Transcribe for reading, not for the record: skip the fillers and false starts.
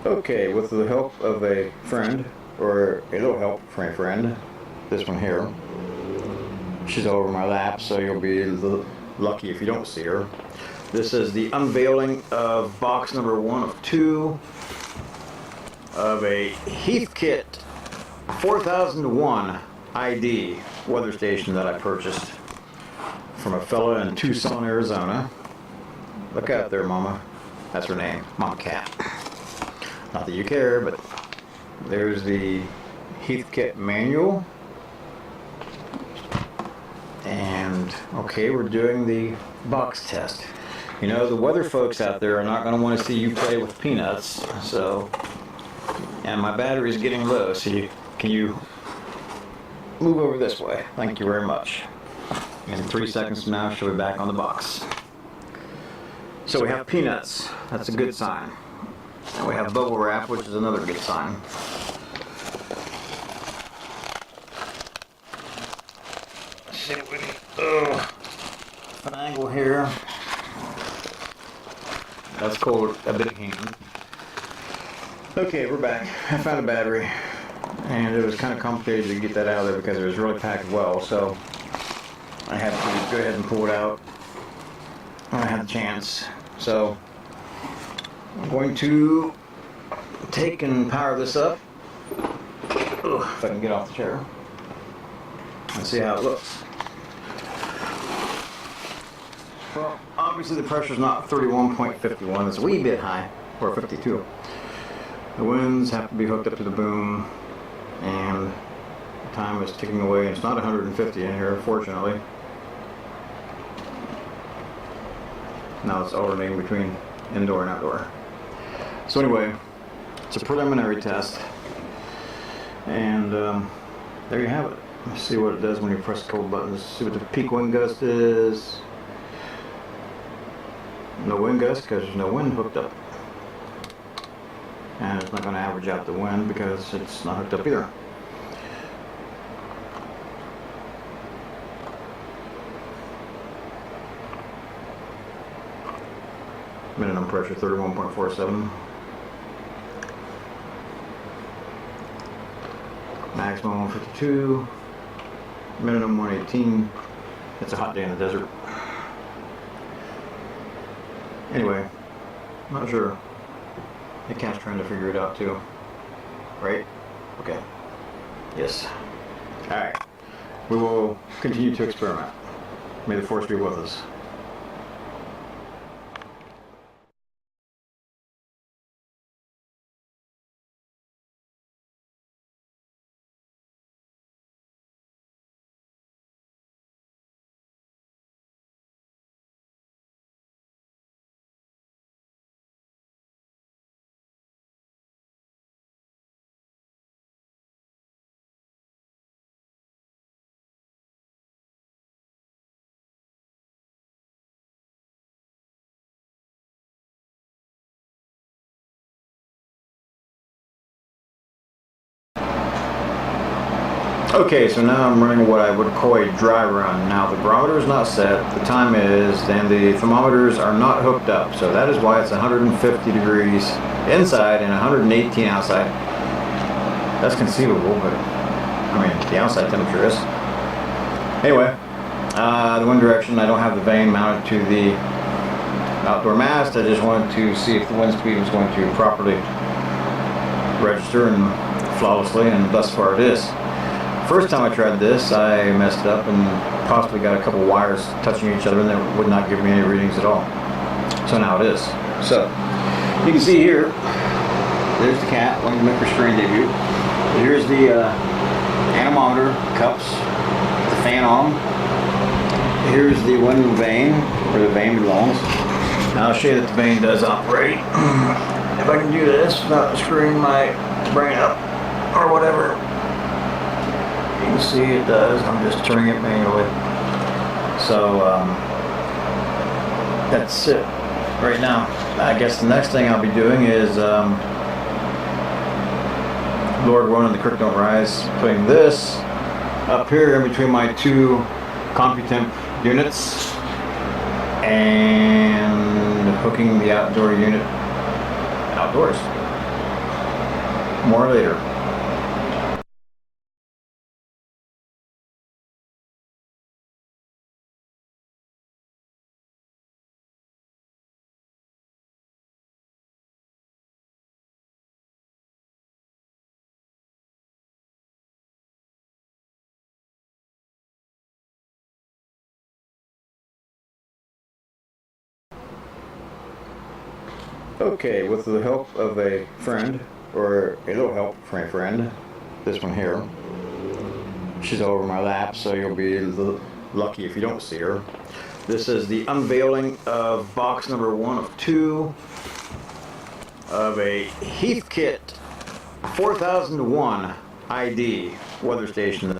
Okay, with the help of a friend, or a little help from a friend, this one here, she's over my lap, so you'll be lucky if you don't see her. This is the unveiling of box number 1 of 2 of a Heathkit 4001 ID weather station that I purchased from a fella in Tucson, Arizona. Look out there, Mama. That's her name, Mama Cat. Not that you care, but there's the Heathkit manual. And okay, we're doing the box test. You know, the weather folks out there are not going to want to see you play with peanuts. So, and my battery's getting low, so can you move over this way? Thank you very much. In 3 seconds from now, she'll be back on the box. So we have peanuts. That's a good sign. And we have bubble wrap, which is another good sign. Let's see if we can finagle here. That's called a big hand. Okay, we're back. I found a battery, and it was kind of complicated to get that out of there because it was really packed well, so I had to go ahead and pull it out when I had the chance. So I'm going to take and power this up, if I can get off the chair, and see how it looks. Well, obviously the pressure's not 31.51, it's a wee bit high, or 52. The winds have to be hooked up to the boom, and the time is ticking away, and it's not 150 in here, fortunately. Now it's alternating between indoor and outdoor. So anyway, it's a preliminary test, and there you have it. Let's see what it does when you press the cold buttons. See what the peak wind gust is. No wind gust because there's no wind hooked up, and it's not going to average out the wind because it's not hooked up either. Minimum pressure 31.47. Maximum 152. Minimum 118. It's a hot day in the desert. Anyway, not sure. The cat's trying to figure it out too. Right? Okay. Yes. Alright. We will continue to experiment. May the force be with us. Okay, so now I'm running what I would call a dry run. Now the barometer is not set, the time is, and the thermometers are not hooked up. So that is why it's 150 degrees inside and 118 outside. That's conceivable, but I mean, the outside temperature is. Anyway, the wind direction, I don't have the vane mounted to the outdoor mast. I just wanted to see if the wind speed was going to properly register and flawlessly, and thus far it is. First time I tried this, I messed up and possibly got a couple wires touching each other, and they would not give me any readings at all. So now it is. So you can see here, there's the cat wanting to make her strain debut. Here's the anemometer cups, the fan on. Here's the wind vane, where the vane belongs. Now I'll show you that the vane does operate. If I can do this without screwing my brain up or whatever. You can see it does. I'm just turning it manually. So that's it right now. I guess the next thing I'll be doing is Lord willing and the creek don't rise, putting this up here in between my two CompuTemp units and hooking the outdoor unit outdoors. More later. Okay, with the help of a friend, or a little help from a friend, this one here, she's over my lap, so you'll be lucky if you don't see her. This is the unveiling of box number 1 of 2 of a Heathkit 4001 ID weather station.